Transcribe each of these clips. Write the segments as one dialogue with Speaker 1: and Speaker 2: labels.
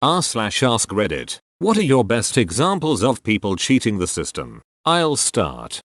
Speaker 1: r/ask Reddit. What are your best examples of people cheating the system? I'll start.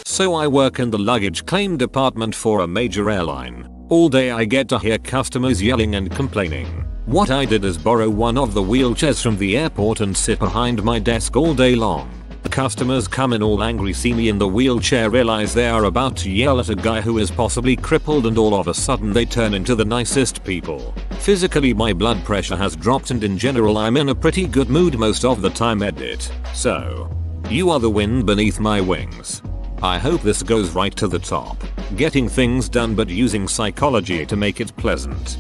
Speaker 1: So I work in the luggage claim department for a major airline. All day I get to hear customers yelling and complaining. What I did is borrow one of the wheelchairs from the airport and sit behind my desk all day long. The customers come in all angry, see me in the wheelchair, realize they are about to yell at a guy who is possibly crippled, and all of a sudden they turn into the nicest people. Physically my blood pressure has dropped and in general I'm in a pretty good mood most of the time. Edit. So, you are the wind beneath my wings. I hope this goes right to the top. Getting things done but using psychology to make it pleasant.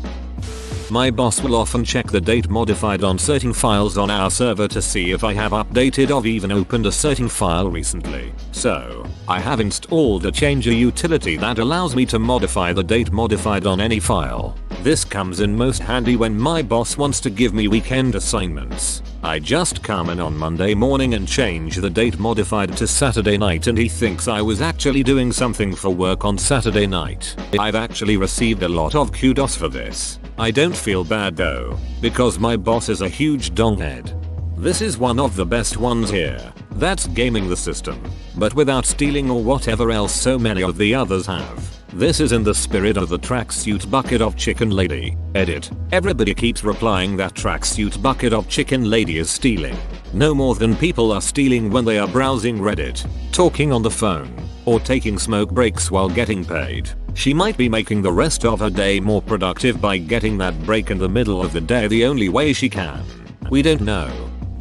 Speaker 1: My boss will often check the date modified on certain files on our server to see if I have updated or even opened a certain file recently. So, I have installed a changer utility that allows me to modify the date modified on any file. This comes in most handy when my boss wants to give me weekend assignments. I just come in on Monday morning and change the date modified to Saturday night, and he thinks I was actually doing something for work on Saturday night. I've actually received a lot of kudos for this. I don't feel bad though, because my boss is a huge donghead. This is one of the best ones here. That's gaming the system, but without stealing or whatever else so many of the others have. This is in the spirit of the tracksuit bucket of chicken lady. Edit. Everybody keeps replying that tracksuit bucket of chicken lady is stealing. No more than people are stealing when they are browsing Reddit, talking on the phone, or taking smoke breaks while getting paid. She might be making the rest of her day more productive by getting that break in the middle of the day the only way she can. We don't know.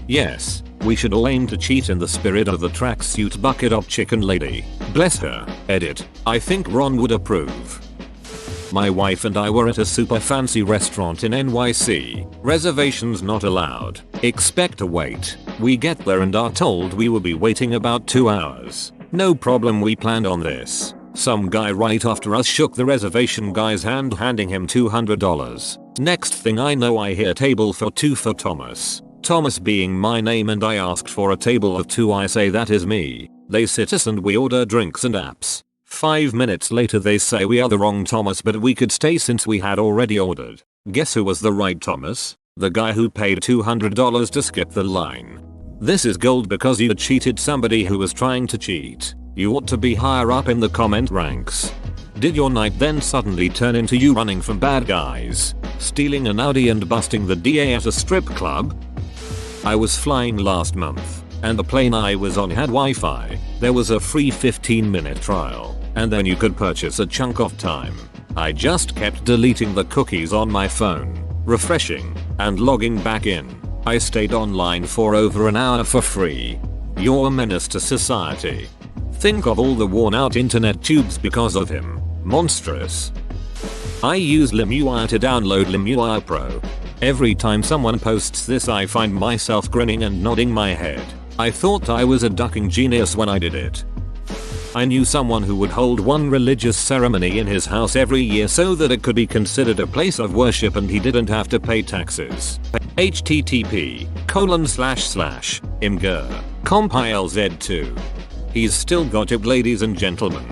Speaker 1: Yes, we should all aim to cheat in the spirit of the tracksuit bucket of chicken lady. Bless her. Edit. I think Ron would approve. My wife and I were at a super fancy restaurant in NYC. Reservations not allowed. Expect a wait. We get there and are told we will be waiting about 2 hours. No problem, we planned on this. Some guy right after us shook the reservation guy's hand, handing him $200. Next thing I know, I hear table for 2 for Thomas. Thomas being my name, and I asked for a table of 2. I say that is me. They sit us and we order drinks and apps. 5 minutes later they say we are the wrong Thomas, but we could stay since we had already ordered. Guess who was the right Thomas? The guy who paid $200 to skip the line. This is gold because you cheated somebody who was trying to cheat. You ought to be higher up in the comment ranks. Did your night then suddenly turn into you running from bad guys, stealing an Audi and busting the DA at a strip club? I was flying last month, and the plane I was on had Wi-Fi. There was a free 15-minute trial, and then you could purchase a chunk of time. I just kept deleting the cookies on my phone, refreshing, and logging back in. I stayed online for over an hour for free. You're a menace to society. Think of all the worn out internet tubes because of him. Monstrous. I use LimeWire to download LimeWire Pro. Every time someone posts this I find myself grinning and nodding my head. I thought I was a ducking genius when I did it. I knew someone who would hold one religious ceremony in his house every year so that it could be considered a place of worship and he didn't have to pay taxes. http://imgur compilz2. He's still got it, ladies and gentlemen.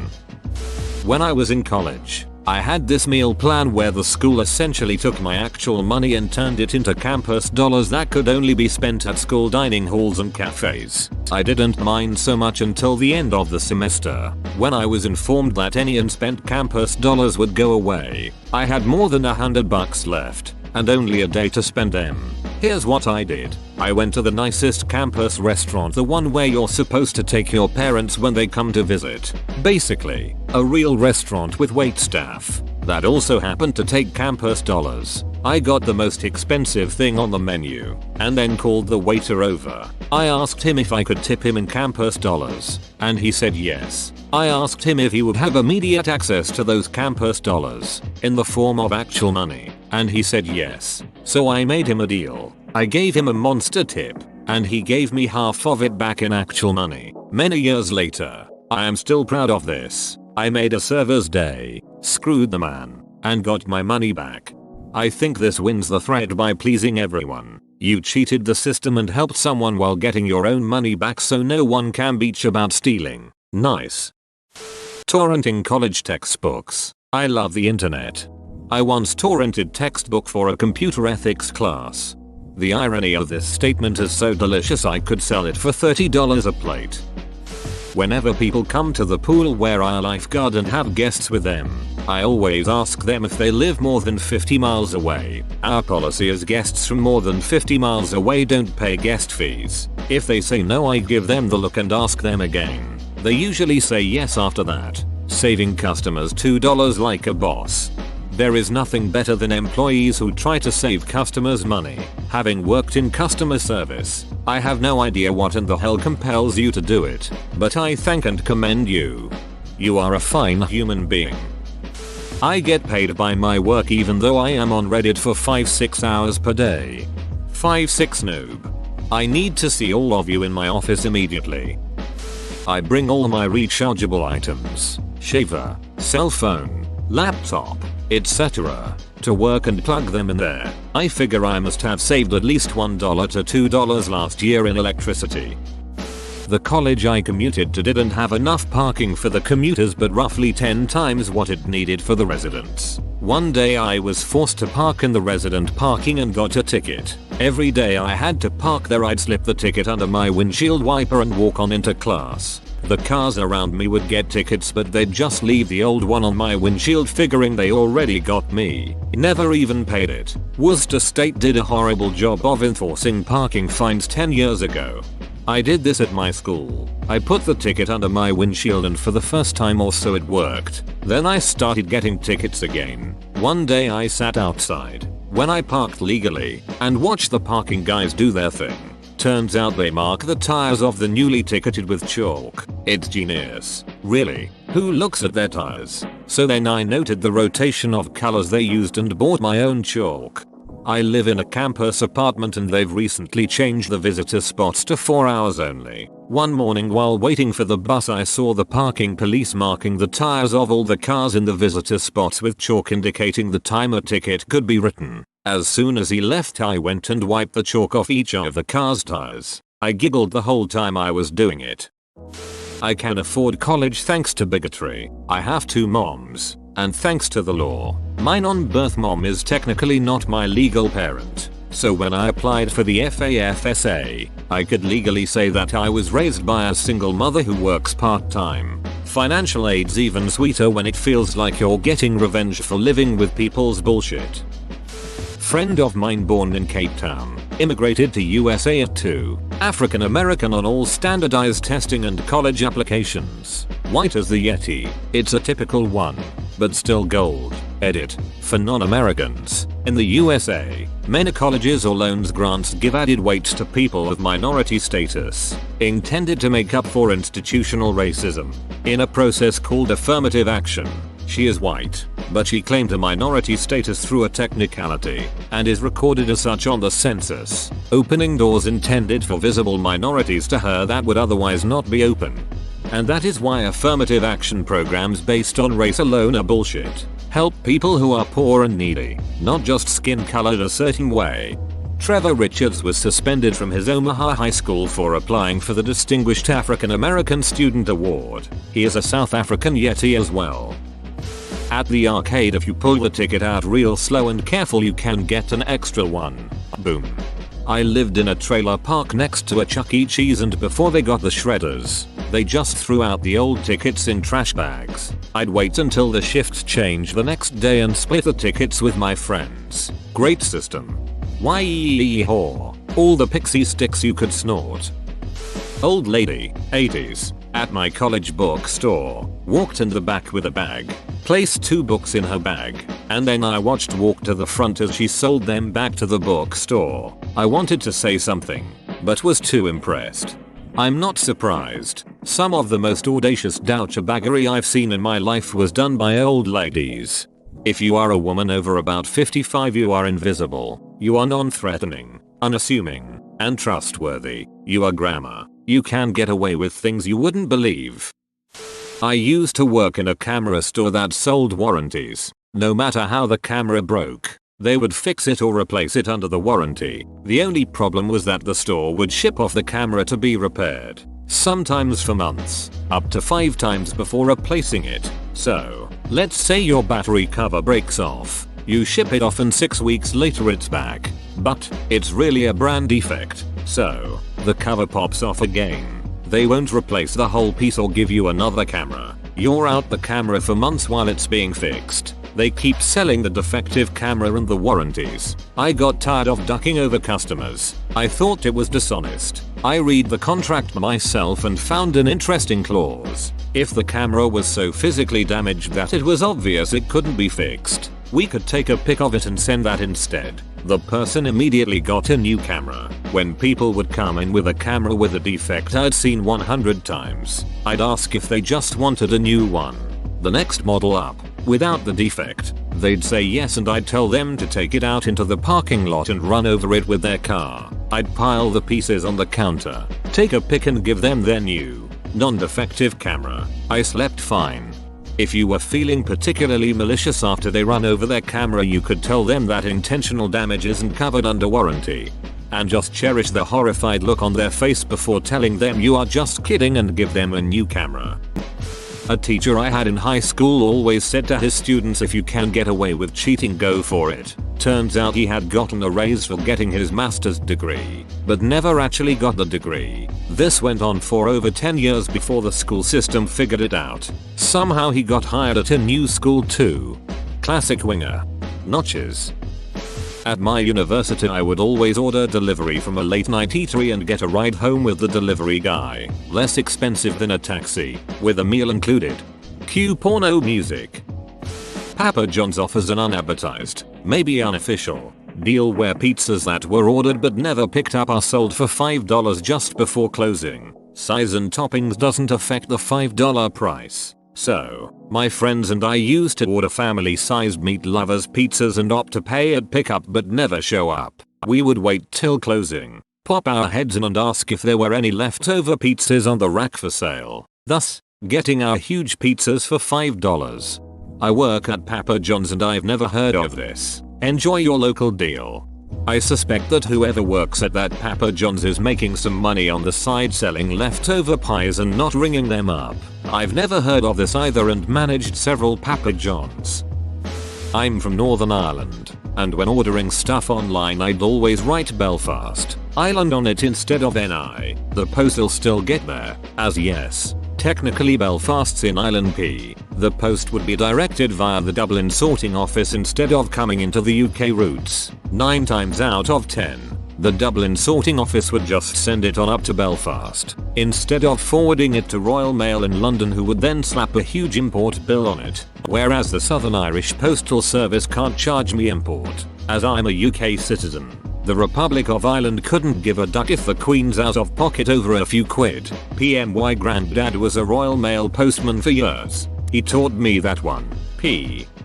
Speaker 1: When I was in college, I had this meal plan where the school essentially took my actual money and turned it into campus dollars that could only be spent at school dining halls and cafes. I didn't mind so much until the end of the semester, when I was informed that any unspent campus dollars would go away. I had more than $100 left, and only a day to spend them. Here's what I did. I went to the nicest campus restaurant, the one where you're supposed to take your parents when they come to visit. Basically, a real restaurant with waitstaff that also happened to take campus dollars. I got the most expensive thing on the menu, and then called the waiter over. I asked him if I could tip him in campus dollars, and he said yes. I asked him if he would have immediate access to those campus dollars, in the form of actual money, and he said yes. So I made him a deal. I gave him a monster tip, and he gave me half of it back in actual money. Many years later, I am still proud of this. I made a server's day, screwed the man, and got my money back. I think this wins the thread by pleasing everyone. You cheated the system and helped someone while getting your own money back, so no one can bitch about stealing. Nice. Torrenting college textbooks. I love the internet. I once torrented textbook for a computer ethics class. The irony of this statement is so delicious I could sell it for $30 a plate. Whenever people come to the pool where I lifeguard and have guests with them, I always ask them if they live more than 50 miles away. Our policy is guests from more than 50 miles away don't pay guest fees. If they say no, I give them the look and ask them again. They usually say yes after that, saving customers $2 like a boss. There is nothing better than employees who try to save customers money. Having worked in customer service, I have no idea what in the hell compels you to do it, but I thank and commend you. You are a fine human being. I get paid by my work even though I am on Reddit for 5-6 hours per day. 5-6 noob. I need to see all of you in my office immediately. I bring all my rechargeable items, shaver, cell phone, laptop, etc. to work and plug them in there. I figure I must have saved at least $1 to $2 last year in electricity. The college I commuted to didn't have enough parking for the commuters but roughly 10 times what it needed for the residents. One day I was forced to park in the resident parking and got a ticket. Every day I had to park there, I'd slip the ticket under my windshield wiper and walk on into class. The cars around me would get tickets but they'd just leave the old one on my windshield figuring they already got me. Never even paid it. Worcester State did a horrible job of enforcing parking fines 10 years ago. I did this at my school. I put the ticket under my windshield and for the first time or so it worked. Then I started getting tickets again. One day I sat outside, when I parked legally, and watched the parking guys do their thing. Turns out they mark the tires of the newly ticketed with chalk. It's genius. Really? Who looks at their tires? So then I noted the rotation of colors they used and bought my own chalk. I live in a campus apartment and they've recently changed the visitor spots to 4 hours only. One morning while waiting for the bus I saw the parking police marking the tires of all the cars in the visitor spots with chalk indicating the time a ticket could be written. As soon as he left I went and wiped the chalk off each of the car's tires. I giggled the whole time I was doing it. I can afford college thanks to bigotry. I have 2 moms. And thanks to the law, my non-birth mom is technically not my legal parent. So when I applied for the FAFSA, I could legally say that I was raised by a single mother who works part-time. Financial aid's even sweeter when it feels like you're getting revenge for living with people's bullshit. Friend of mine born in Cape Town, immigrated to USA at 2, African American on all standardized testing and college applications. White as the Yeti, it's a typical one, but still gold. Edit. For non-Americans, in the USA, many colleges or loans grants give added weight to people of minority status, intended to make up for institutional racism. In a process called affirmative action, she is white, but she claimed a minority status through a technicality, and is recorded as such on the census, opening doors intended for visible minorities to her that would otherwise not be open. And that is why affirmative action programs based on race alone are bullshit. Help people who are poor and needy, not just skin colored a certain way. Trevor Richards was suspended from his Omaha high school for applying for the Distinguished African American Student Award. He is a South African Yeti as well. At the arcade, if you pull the ticket out real slow and careful, you can get an extra one. Boom. I lived in a trailer park next to a Chuck E. Cheese, and before they got the shredders, they just threw out the old tickets in trash bags. I'd wait until the shift changed the next day and split the tickets with my friends. Great system. Why-haw. All the pixie sticks you could snort. Old lady, 80s, at my college bookstore, walked in the back with a bag, placed 2 books in her bag, and then I watched walk to the front as she sold them back to the bookstore. I wanted to say something, but was too impressed. I'm not surprised. Some of the most audacious douchebaggery I've seen in my life was done by old ladies. If you are a woman over about 55, you are invisible. You are non-threatening, unassuming, and trustworthy. You are grammar. You can get away with things you wouldn't believe. I used to work in a camera store that sold warranties. No matter how the camera broke, they would fix it or replace it under the warranty. The only problem was that the store would ship off the camera to be repaired, sometimes for months, up to 5 times before replacing it. So, let's say your battery cover breaks off. You ship it off and 6 weeks later it's back. But it's really a brand defect. So the cover pops off again. They won't replace the whole piece or give you another camera. You're out the camera for months while it's being fixed. They keep selling the defective camera and the warranties. I got tired of ducking over customers. I thought it was dishonest. I read the contract myself and found an interesting clause. If the camera was so physically damaged that it was obvious it couldn't be fixed, we could take a pic of it and send that instead. The person immediately got a new camera. When people would come in with a camera with a defect I'd seen 100 times, I'd ask if they just wanted a new one. The next model up, without the defect, they'd say yes and I'd tell them to take it out into the parking lot and run over it with their car. I'd pile the pieces on the counter, take a pic and give them their new, non-defective camera. I slept fine. If you were feeling particularly malicious after they run over their camera you could tell them that intentional damage isn't covered under warranty. And just cherish the horrified look on their face before telling them you are just kidding and give them a new camera. A teacher I had in high school always said to his students, if you can get away with cheating, go for it. Turns out he had gotten a raise for getting his master's degree, but never actually got the degree. This went on for over 10 years before the school system figured it out. Somehow he got hired at a new school too. Classic winger. Notches. At my university I would always order delivery from a late night eatery and get a ride home with the delivery guy. Less expensive than a taxi, with a meal included. Cue porno music. Papa John's offers an unadvertised, maybe unofficial, deal where pizzas that were ordered but never picked up are sold for $5 just before closing. Size and toppings doesn't affect the $5 price. So, my friends and I used to order family-sized meat lovers pizzas and opt to pay at pickup but never show up. We would wait till closing, pop our heads in and ask if there were any leftover pizzas on the rack for sale, thus getting our huge pizzas for $5. I work at Papa John's and I've never heard of this. Enjoy your local deal. I suspect that whoever works at that Papa John's is making some money on the side selling leftover pies and not ringing them up. I've never heard of this either and managed several Papa John's. I'm from Northern Ireland, and when ordering stuff online I'd always write Belfast Island on it instead of NI. The post'll still get there, as yes, technically Belfast's in Ireland P. The post would be directed via the Dublin sorting office instead of coming into the UK routes. 9 times out of 10, the Dublin sorting office would just send it on up to Belfast, instead of forwarding it to Royal Mail in London, who would then slap a huge import bill on it. Whereas the Southern Irish Postal Service can't charge me import, as I'm a UK citizen. The Republic of Ireland couldn't give a duck if the Queen's out of pocket over a few quid. PMY granddad was a Royal Mail postman for years. He taught me that one.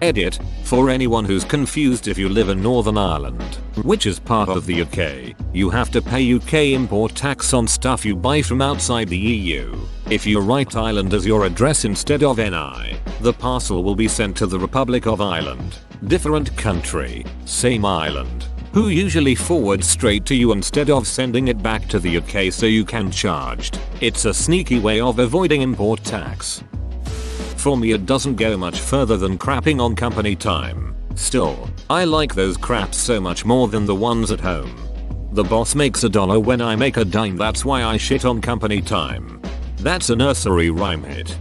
Speaker 1: Edit, for anyone who's confused, if you live in Northern Ireland, which is part of the UK, you have to pay UK import tax on stuff you buy from outside the EU. If you write Ireland as your address instead of NI, the parcel will be sent to the Republic of Ireland. Different country, same island, who usually forwards straight to you instead of sending it back to the UK so you can charged. It's a sneaky way of avoiding import tax. For me it doesn't go much further than crapping on company time. Still, I like those craps so much more than the ones at home. The boss makes $1 when I make a dime, that's why I shit on company time. That's a nursery rhyme hit.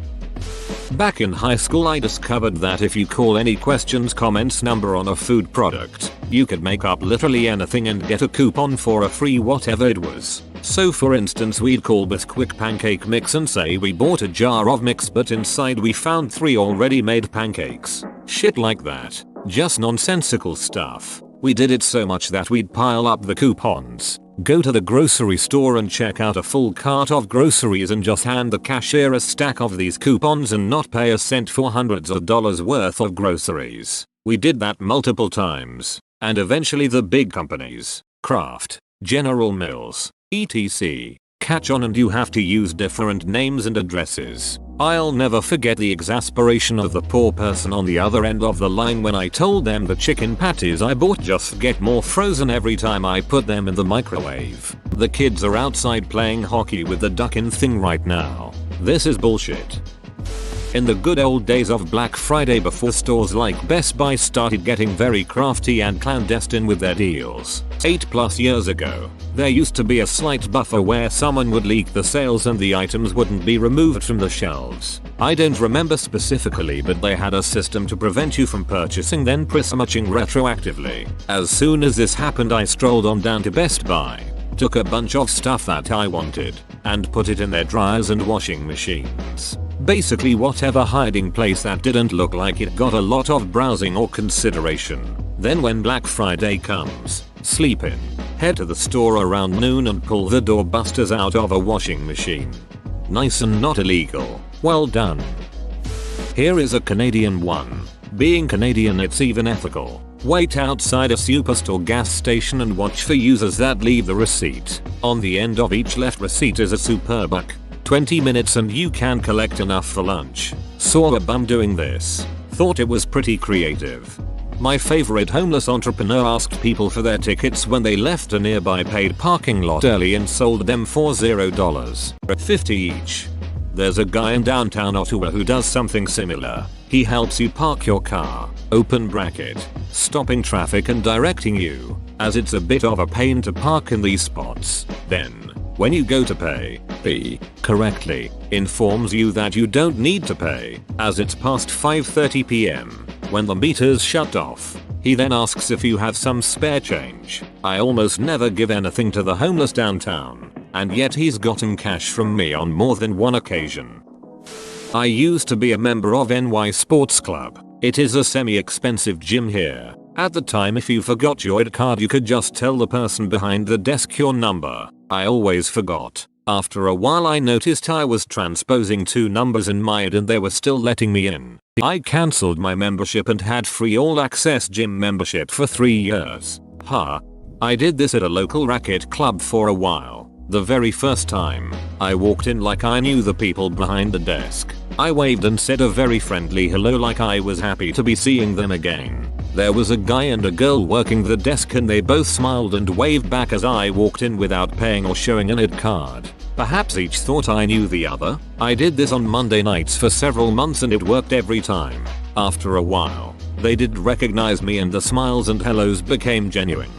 Speaker 1: Back in high school I discovered that if you call any questions comments number on a food product, you could make up literally anything and get a coupon for a free whatever it was. So for instance, we'd call Bisquick pancake mix and say we bought a jar of mix but inside we found 3 already made pancakes. Shit like that. Just nonsensical stuff. We did it so much that we'd pile up the coupons, go to the grocery store and check out a full cart of groceries and just hand the cashier a stack of these coupons and not pay a cent for hundreds of dollars worth of groceries. We did that multiple times, and eventually the big companies, Kraft, General Mills, etc., catch on and you have to use different names and addresses. I'll never forget the exasperation of the poor person on the other end of the line when I told them the chicken patties I bought just get more frozen every time I put them in the microwave. The kids are outside playing hockey with the duck-in thing right now. This is bullshit. In the good old days of Black Friday, before stores like Best Buy started getting very crafty and clandestine with their deals, 8+ years ago, there used to be a slight buffer where someone would leak the sales and the items wouldn't be removed from the shelves. I don't remember specifically, but they had a system to prevent you from purchasing then prismaching retroactively. As soon as this happened, I strolled on down to Best Buy, took a bunch of stuff that I wanted, and put it in their dryers and washing machines. Basically whatever hiding place that didn't look like it got a lot of browsing or consideration. Then when Black Friday comes, sleep in, head to the store around noon and pull the doorbusters out of a washing machine. Nice and not illegal. Well done. Here is a Canadian one. Being Canadian, it's even ethical. Wait outside a superstore gas station and watch for users that leave the receipt. On the end of each left receipt is a superbuck. 20 minutes and you can collect enough for lunch. Saw a bum doing this. Thought it was pretty creative. My favorite homeless entrepreneur asked people for their tickets when they left a nearby paid parking lot early and sold them for $0.50 each. There's a guy in downtown Ottawa who does something similar. He helps you park your car, open bracket, stopping traffic and directing you, as it's a bit of a pain to park in these spots. Then, when you go to pay, he correctly informs you that you don't need to pay, as it's past 5:30 PM, when the meter's shut off. He then asks if you have some spare change. I almost never give anything to the homeless downtown, and yet he's gotten cash from me on more than one occasion. I used to be a member of NY Sports Club. It is a semi-expensive gym here. At the time, if you forgot your ID card, you could just tell the person behind the desk your number. I always forgot. After a while I noticed I was transposing 2 numbers in my ID and they were still letting me in. I cancelled my membership and had free all-access gym membership for 3 years. I did this at a local racket club for a while. The very first time, I walked in like I knew the people behind the desk. I waved and said a very friendly hello like I was happy to be seeing them again. There was a guy and a girl working the desk and they both smiled and waved back as I walked in without paying or showing an ID card. Perhaps each thought I knew the other. I did this on Monday nights for several months and it worked every time. After a while, they did recognize me and the smiles and hellos became genuine.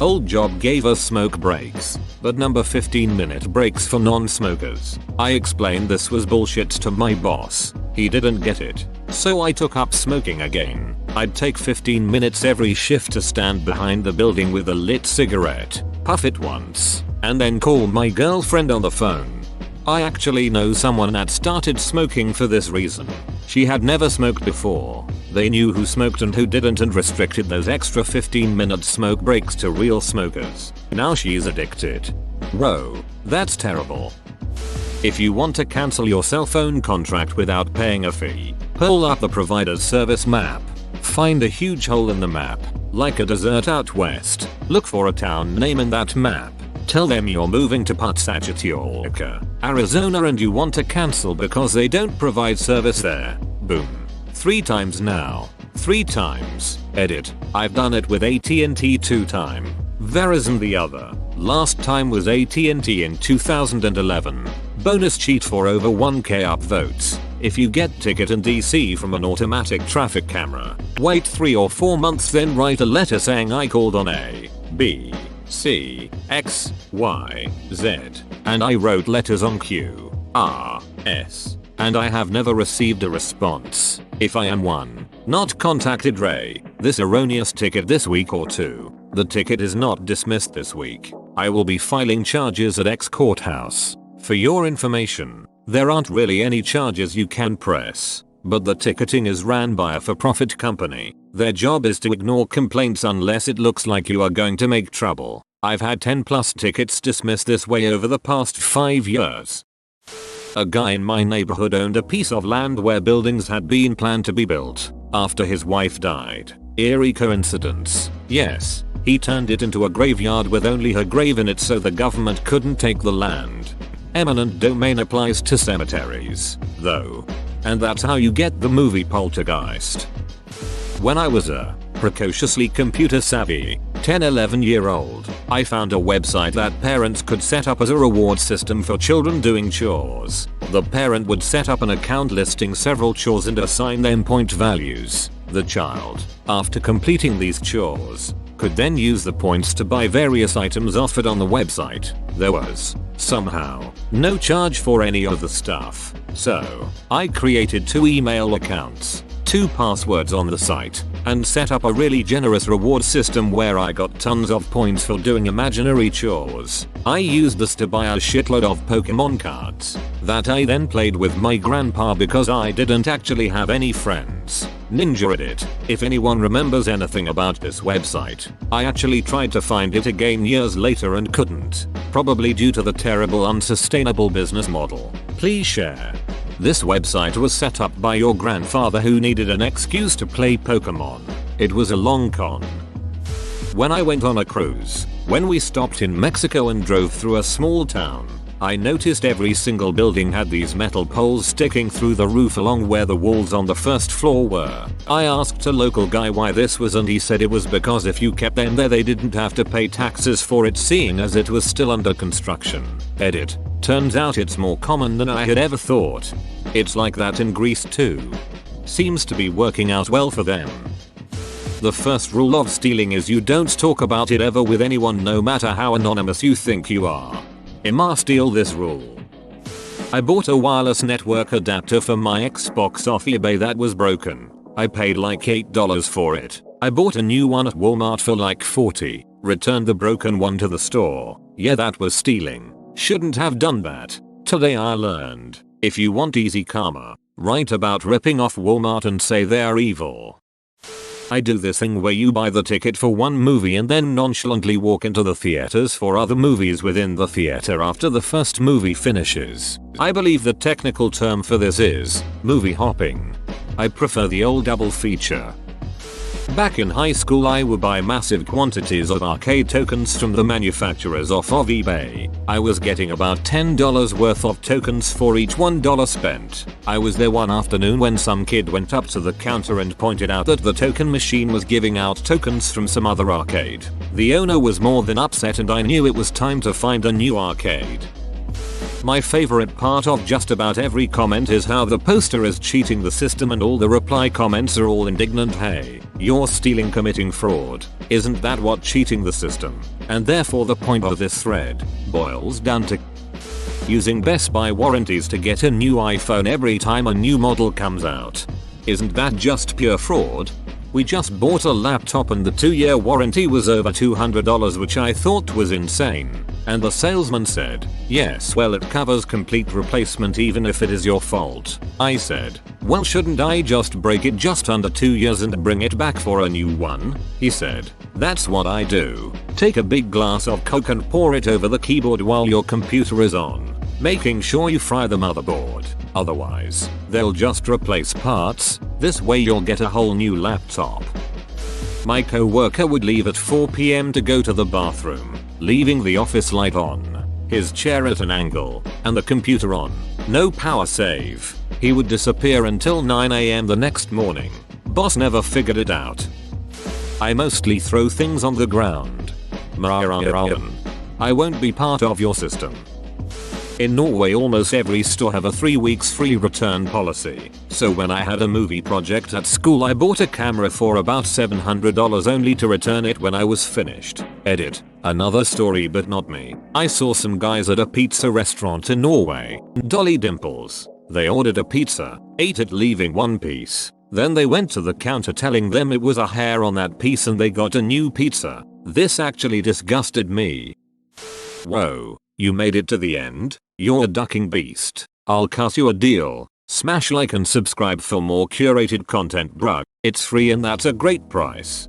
Speaker 1: Old job gave us smoke breaks, but number 15-minute breaks for non-smokers. I explained this was bullshit to my boss. He didn't get it. So I took up smoking again. I'd take 15 minutes every shift to stand behind the building with a lit cigarette, puff it once, and then call my girlfriend on the phone. I actually know someone that started smoking for this reason. She had never smoked before. They knew who smoked and who didn't and restricted those extra 15-minute smoke breaks to real smokers. Now she's addicted. Whoa, that's terrible. If you want to cancel your cell phone contract without paying a fee, pull up the provider's service map. Find a huge hole in the map, like a desert out west. Look for a town name in that map. Tell them you're moving to Patsatchitiolca, Arizona and you want to cancel because they don't provide service there. Boom. 3 times now. 3 times. Edit. I've done it with AT&T 2 times. Verizon the other. Last time was AT&T in 2011. Bonus cheat for over 1k upvotes. If you get ticket in DC from an automatic traffic camera, wait 3 or 4 months then write a letter saying I called on A, B, C, X, Y, Z, and I wrote letters on Q, R, S, and I have never received a response. If I am one, not contacted Ray, this erroneous ticket this week or 2. The ticket is not dismissed this week. I will be filing charges at X courthouse. For your information, there aren't really any charges you can press, but the ticketing is ran by a for-profit company. Their job is to ignore complaints unless it looks like you are going to make trouble. I've had 10+ tickets dismissed this way over the past 5 years. A guy in my neighborhood owned a piece of land where buildings had been planned to be built after his wife died. Eerie coincidence. Yes, he turned it into a graveyard with only her grave in it so the government couldn't take the land. Eminent domain applies to cemeteries, though. And that's how you get the movie Poltergeist. When I was a precociously computer savvy 10-11-year-old, I found a website that parents could set up as a reward system for children doing chores. The parent would set up an account listing several chores and assign them point values. The child, after completing these chores, could then use the points to buy various items offered on the website. There was, somehow, no charge for any of the stuff. So, I created 2 email accounts, 2 passwords on the site, and set up a really generous reward system where I got tons of points for doing imaginary chores. I used this to buy a shitload of Pokemon cards that I then played with my grandpa because I didn't actually have any friends. Ninja Edit. If anyone remembers anything about this website, I actually tried to find it again years later and couldn't. Probably due to the terrible unsustainable business model. Please share. This website was set up by your grandfather who needed an excuse to play Pokemon. It was a long con. When I went on a cruise, when we stopped in Mexico and drove through a small town, I noticed every single building had these metal poles sticking through the roof along where the walls on the first floor were. I asked a local guy why this was and he said it was because if you kept them there they didn't have to pay taxes for it seeing as it was still under construction. Edit. Turns out it's more common than I had ever thought. It's like that in Greece too. Seems to be working out well for them. The first rule of stealing is you don't talk about it ever with anyone no matter how anonymous you think you are. Ima steal this rule. I bought a wireless network adapter for my Xbox off eBay that was broken. I paid like $8 for it. I bought a new one at Walmart for like $40. Returned the broken one to the store. Yeah, that was stealing. Shouldn't have done that. Today I learned, if you want easy karma, write about ripping off Walmart and say they're evil. I do this thing where you buy the ticket for one movie and then nonchalantly walk into the theaters for other movies within the theater after the first movie finishes. I believe the technical term for this is movie hopping. I prefer the old double feature. Back in high school I would buy massive quantities of arcade tokens from the manufacturers off of eBay. I was getting about $10 worth of tokens for each $1 spent. I was there one afternoon when some kid went up to the counter and pointed out that the token machine was giving out tokens from some other arcade. The owner was more than upset and I knew it was time to find a new arcade. My favorite part of just about every comment is how the poster is cheating the system and all the reply comments are all indignant. Hey, you're stealing, committing fraud. Isn't that what cheating the system? And therefore the point of this thread boils down to using Best Buy warranties to get a new iPhone every time a new model comes out. Isn't that just pure fraud? We just bought a laptop and the 2-year warranty was over $200, which I thought was insane. And the salesman said, yes, well it covers complete replacement even if it is your fault. I said, well shouldn't I just break it just under 2 years and bring it back for a new one? He said, that's what I do. Take a big glass of Coke and pour it over the keyboard while your computer is on, making sure you fry the motherboard. Otherwise, they'll just replace parts. This way you'll get a whole new laptop. My co-worker would leave at 4 PM to go to the bathroom, leaving the office light on, his chair at an angle, and the computer on. No power save. He would disappear until 9 AM the next morning. Boss never figured it out. I mostly throw things on the ground. I won't be part of your system. In Norway almost every store have a 3 weeks free return policy. So when I had a movie project at school I bought a camera for about $700 only to return it when I was finished. Edit. Another story but not me. I saw some guys at a pizza restaurant in Norway. Dolly Dimples. They ordered a pizza, ate it leaving one piece. Then they went to the counter telling them it was a hair on that piece and they got a new pizza. This actually disgusted me. Whoa. You made it to the end? You're a ducking beast. I'll cut you a deal. Smash like and subscribe for more curated content, bruh. It's free and that's a great price.